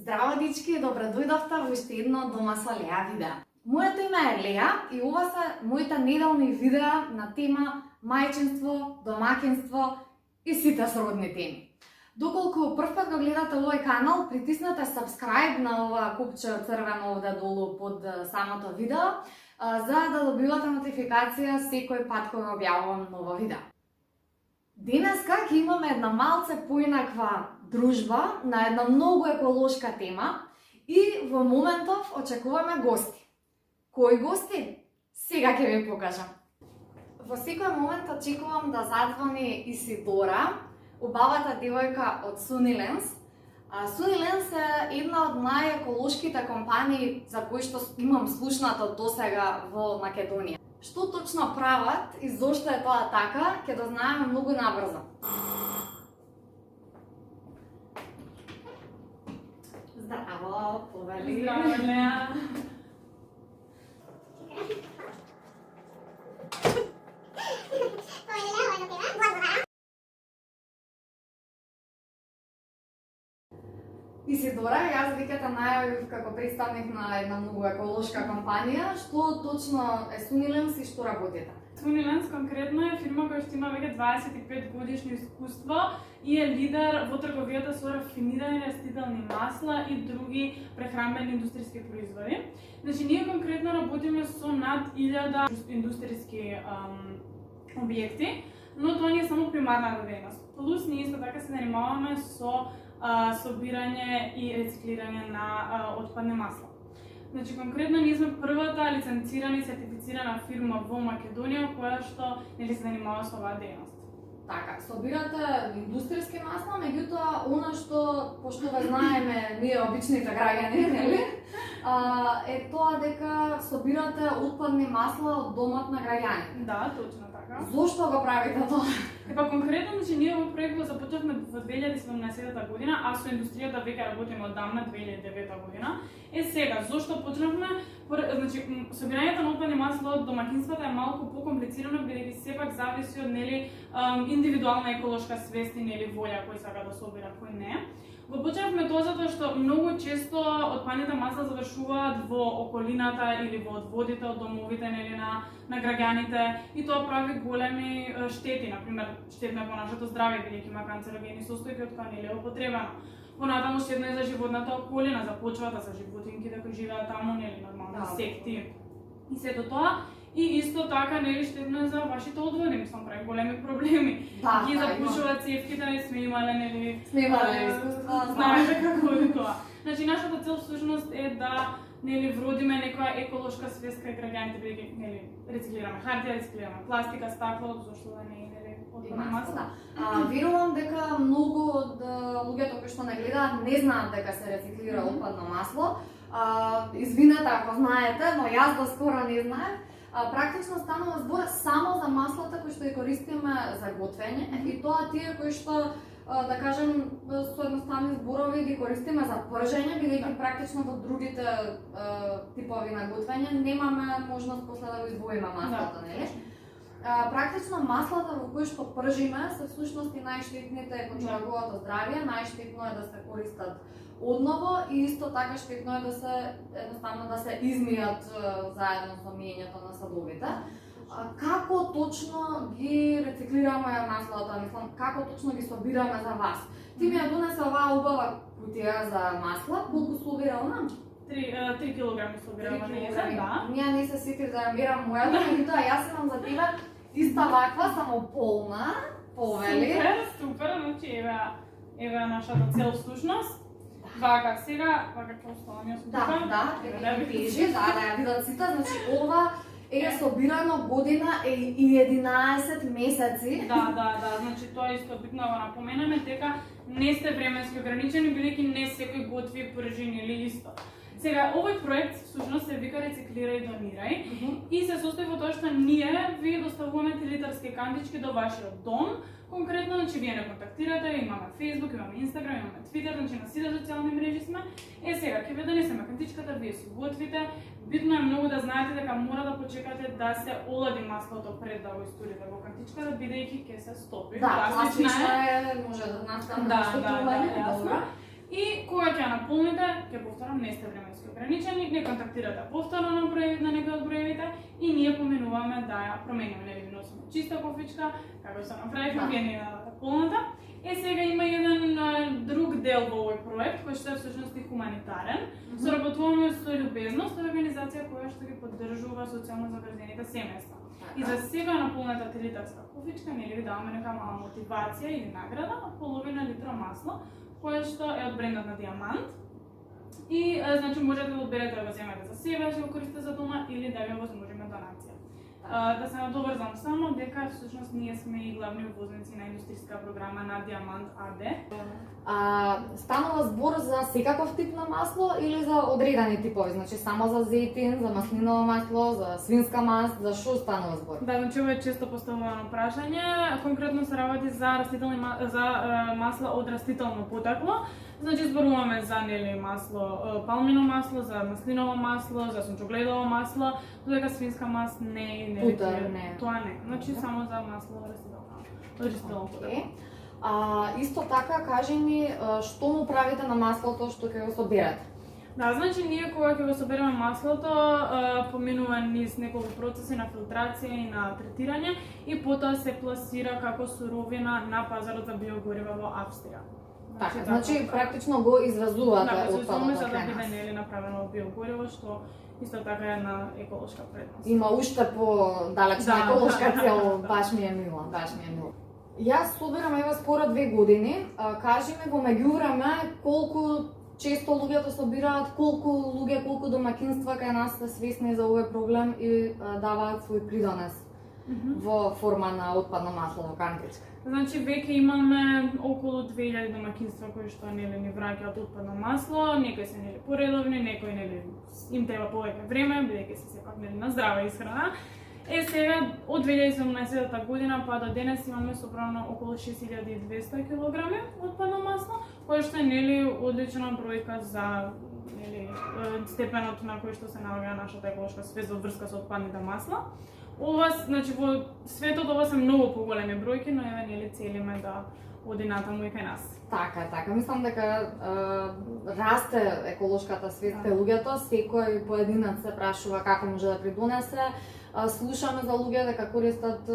Здраво, дички, добро дојдовте во уште едно Дома со Леа видео. Моето име е Леа и ова се моите неделни видеа на тема мајчинство, домакинство и сите сродни теми. Доколку прв пат го гледате овој канал, притиснете subscribe на ова купче црвено овде долу под самото видео, за да добивате нотификација секој пат кога објавувам ново видео. Денеска ќе имаме една малце поинаква дружба на една многу еколошка тема и во моментов очекуваме гости. Кои гости? Сега ќе ви покажам. Во секој момент очекувам да задзвони Исидора, убавата девојка од Sunnylands. Sunnylands е една од најеколошките компании за кои што имам слушнато досега во Македонија. Што точно прават и зошто е тоа така, ќе да знаеме многу набрзо. Здраво, повели. Здраво, Леа. Исидора, јас викате најавив како представник на една многу еколошка компанија. Што точно е Sunnylands и што работите? Sunnylands конкретно е фирма која што има веќе 25 годишно искуство и е лидер во трговијата со рафинирани растителни масла и други прехранбени индустријски производи. Значи, ние конкретно работиме со над 1000 индустријски објекти, но тоа не е само примарната дејност. Плюс ние исто така се занимаваме со собирање и рециклирање на отпадни масла. Значи, конкретно ние сме првата лиценцирана и сертифицирана фирма во Македонија која што се занимава со оваа дејност. Така, собирате индустријски масла, меѓутоа она што, пошто ве знаеме ние обичните граѓани, нели? Е тоа дека собирате отпадни масла од домот на граѓаните. Да, точно така. Зошто го правите тоа? Па конкретно, значи, ние во проект го започнавме во 2017 година, а со индустријата веќе работиме одамна 2009 година. Сега, зошто почнавме? Значи, собирањето на отпадни масла од домакинствата е малку покомплицирано, бидејќи сепак зависи од индивидуална еколошка свест и волја кој сака да собира, кој не. Го почнавме тоа затоа што многу често отпадните масла завршуваат во околината или во одводите од домовите на граѓаните и тоа прави големи штети, например штетно по нашето здравје бидејќи има канцерогени состојки од кои е употребено. Понатаму штетно е за животната околина, за почвата, за животинките кои живеат таму, нормално инсекти и сето тоа. И исто така штетно е за вашите одводи, мислам, прави големи проблеми. Ги запушуваат цевките, не сме имале, сме имале искуство, знаете како е тоа. Значи, нашата цел всушност е да вродиме некоја еколошка свест кај граѓаните, бидејќи рециклираме хартија, рециклираме пластика, стакло, зошто да не отпадни масла. Верувам дека многу од луѓето кои што не гледаат не знаат дека се рециклира отпадно масло. Извинете ако знаете, но јас доскоро не знаев. Практично станува збор само за маслата кои што ги користиме за готвење и тоа тие кои што да кажем со едноставни зборови ги користиме за пржење, бидејќи практично во другите типови на готвење немаме можност после да го издвоиме маслото, нели? Практично маслата во кои што пржиме се всушност и најштетните по човековото здравје, најштетно е да се користат одново и исто така штетно е да се едноставно да се измијат заедно со миењето на садовите. Како точно ги рециклираме маслата, мислам, како точно ги собираме за вас? Ти ми ја донесе оваа убава кутија за масла, колку собира она? 3 килограми собираме нејза, да. Ние не се сетив да ја мерам мојата, меѓутоа јас имам за тебе иста ваква, само полна, повели. Супер, значи еве нашата цел всушност. Вака, сега, вака ќе оставам јас тука. Да, тежи, да ја видат сите, значи ова е собирано година и 11 месеци. Да, значи тоа исто битно го напоменаме, дека не сте временски ограничени, бидејќи не секој готви, пржи или исто. Сега, овој проект всушност се вика Рециклирај, донирај и се состои во тоа што ние ви доставуваме 3 литарски кантички до вашиот дом. Конкретно, значи, вие не контактирате, имаме Facebook, имаме Instagram, имаме Twitter, значи на сите социјални мрежи сме. Сега ќе ви донесеме кантичката, вие си готвите. Битно е многу да знаете дека мора да почекате да се олади маслото пред да го истурите во кантичката, бидејќи ќе се стопи. Да, класично е, може да настане што тоа, добро. И кога ќе ја наполните, ќе повторам, не сте временски ограничени, не контактирате повторно на броевите на некој од броевите и ние поминуваме да ја промениме, нели ви носиме чиста кофичка, како се направивме, вие не ја полната. Сега има еден друг дел во овој проект, кој што е всушност и хуманитарен. Соработуваме со Љубезност, организација која што ги поддржува социјално загрижените семејства. И за сега наполнета 3 литарска кофичка, нели ви даваме нека мала мотивација или награда од половина литра масло, кое што е од брендот на Диамант. И значи можете да одберете да го земете за себе, да го користите за дома или да ви возможиме донација. Да се надоврзам само дека всушност ние сме и главни увозници на индустријска програма на Диамант АД. Станува збор за секаков тип на масло или за одредени типови, значи само за зејтин, за маслиново масло, за свинска маст, за што станува збор? Да, значи ова е често поставувано прашање. Конкретно се работи за масла од растително потекло. Значи зборуваме за нели масло, палмино масло, за маслиново масло, за сончогледово масло, додека свинска маст не, нели тоа не. Значи само за масло од растително потекло. Исто така, кажи ми, што му правите на маслото што ќе го соберете? Да, значи ние кога ќе го собереме маслото, поминува низ неколку процеси на филтрација и на третирање и потоа се пласира како суровина на пазарот за биогорива во Австрија. Така, значи практично го извазувате отпадот за од да крај биде нас. нели направено биогориво, што исто така е на еколошка предност. Има уште по далечна еколошка цел, баш ми е мило, баш ми е мило. Јас собирам ева скоро 2 години. Кажи ми во меѓувреме колку често луѓето собираат, колку луѓе, колку домаќинства кај нас се свесни за овој проблем и даваат свој придонес во форма на отпадно масло во кантичка. Значи веќе имаме околу 2000 домаќинства кои што нели ни враќаат отпадно масло, некои се нели поредовни, некои нели им треба повеќе време бидејќи се сепак нели на здрава исхрана. Сега од 2017 година па до денес имаме собрано околу 6200 кг отпадно масло, кое што е нели одлична бројка за нели степенот на кој што се наоѓа нашата еколошка свест во врска со отпадните масла. Ова, значи во светот ова се многу поголеми бројки, но еве нели целиме да оди натаму и кај нас. Така, мислам дека расте еколошката свест кај луѓето, секој поединец се прашува како може да придонесе. Слушаме за луѓе дека користат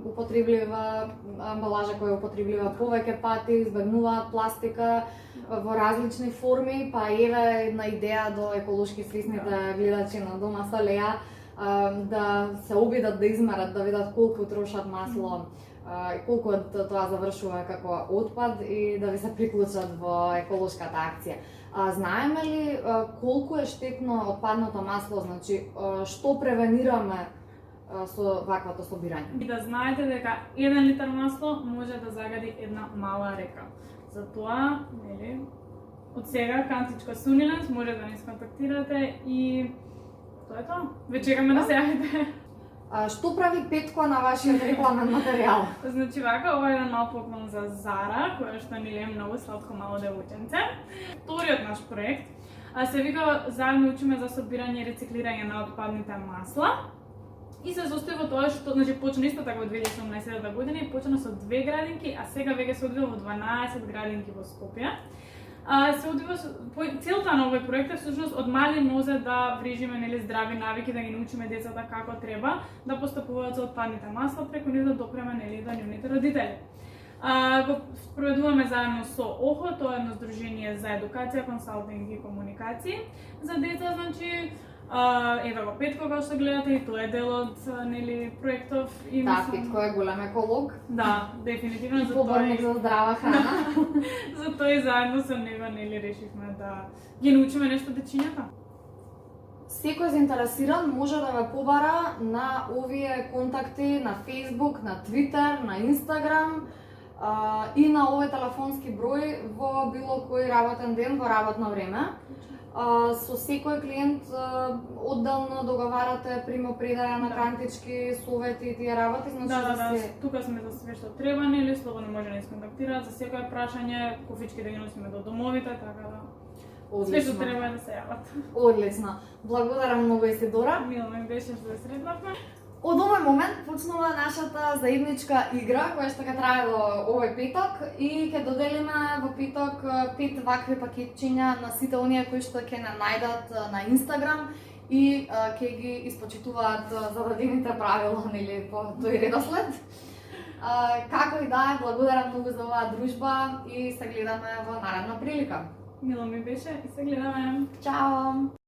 употреблива амбалажа која употреблива повеќе пати, избегнуваат пластика во различни форми, па еве една идеја до еколошки свесните гледачи на Дома со Леа, да се обидат да измерат, да видат колку трошат масло, колку од тоа завршува како отпад и да ви се приклучат во еколошката акција. Знаеме ли колку е штетно отпадното масло, значи што превенираме со ваквото собирање? И да знаете дека 1 литар масло може да загади една мала река. Затоа, нели, од сега Кантичка Сунилens може да ни сконтактирате и тоа е тоа. Ве чекаме да се јавите. Што прави Петко на вашиот рекламен материјал? Значи вака, ова е еден мал поклон за Зара, која што ни е многу сладко мало девојченце. Вториот наш проект се вика заедно учиме за собирање и рециклирање на отпадните масла. И се состои во тоа што, значи почна исто така во 2017 година и почна со 2 градинки, а сега веќе се одвива во 12 градинки во Скопје. Се одвива целта на овој проект е всушност од мали нозе да врежиме нели здрави навики, да ги научиме децата како треба да постапуваат со отпадните масла преку нив да допреме нели до нивните родители. Го спроведуваме заедно со ОХО, тоа е едно здружение за едукација, консалтинг и комуникации за деца, значи ева го Петко како што гледате и тоа е дел од нели проектов и Да, Петко е голем еколог. Да, дефинитивно за поборник за здрава храна. Затоа и заедно со него нели решивме да ги научиме нешто дечињата. Секој заинтересиран може да ве побара на овие контакти на Facebook, на Twitter, на Instagram и на овој телефонски број во било кој работен ден во работно време. Со секој клиент одделно договарате примопредаја на кантички, совети и тие работи, значи да, тука сме за све што треба, нели слободно може да ни сконтактираат за секое прашање, кофички да ги носиме до домовите, така да све што треба да се јават. Одлично. Благодарам многу, Исидора. Мило ме беше што се сретнавме. Од овој момент почнува нашата заедничка игра која што ќе трае до овој петок и ќе доделиме во петок 5 вакви пакетчиња на сите оние кои што ќе не најдат на Инстаграм и ќе ги испочитуваат зададените правила нели по тој редослед. Како и да е, благодарам многу за оваа дружба и се гледаме во наредна прилика. Мило ми беше и се гледаме. Чао!